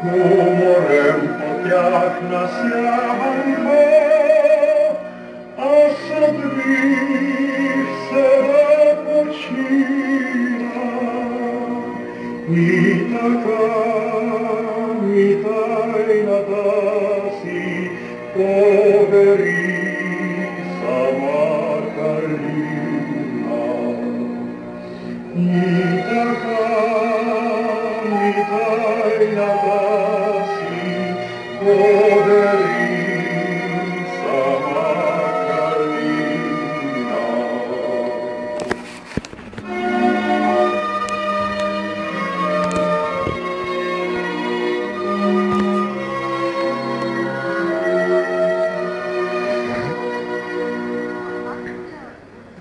Гуморем потяг насяванко, а садвір себе почина. І тайна дасі повері сама Калина. Тайна дасі повері сама Калина.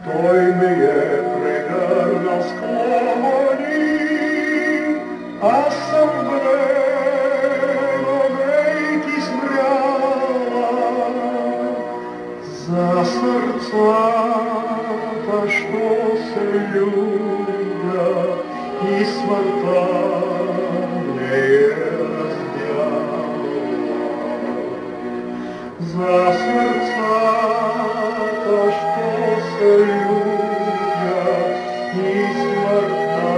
Той миє пригорна склоні, а сам брегомейки смряла за сердца, та что се любят, и смъртта не раздяла. За сердцата, что се любят, и смъртта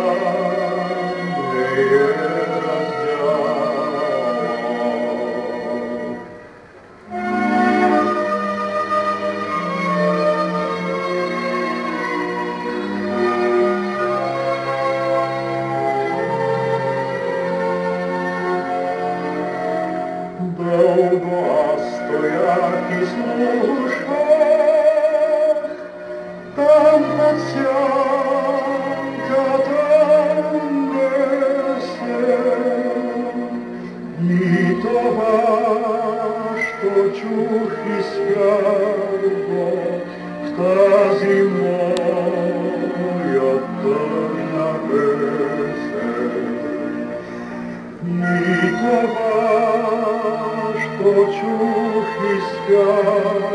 не раздяла. Дълго аз стоях и слушах, там под сянката несе, и това, що чух и свято в тази моя тъмна песен. И това, що чух и свято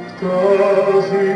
в тази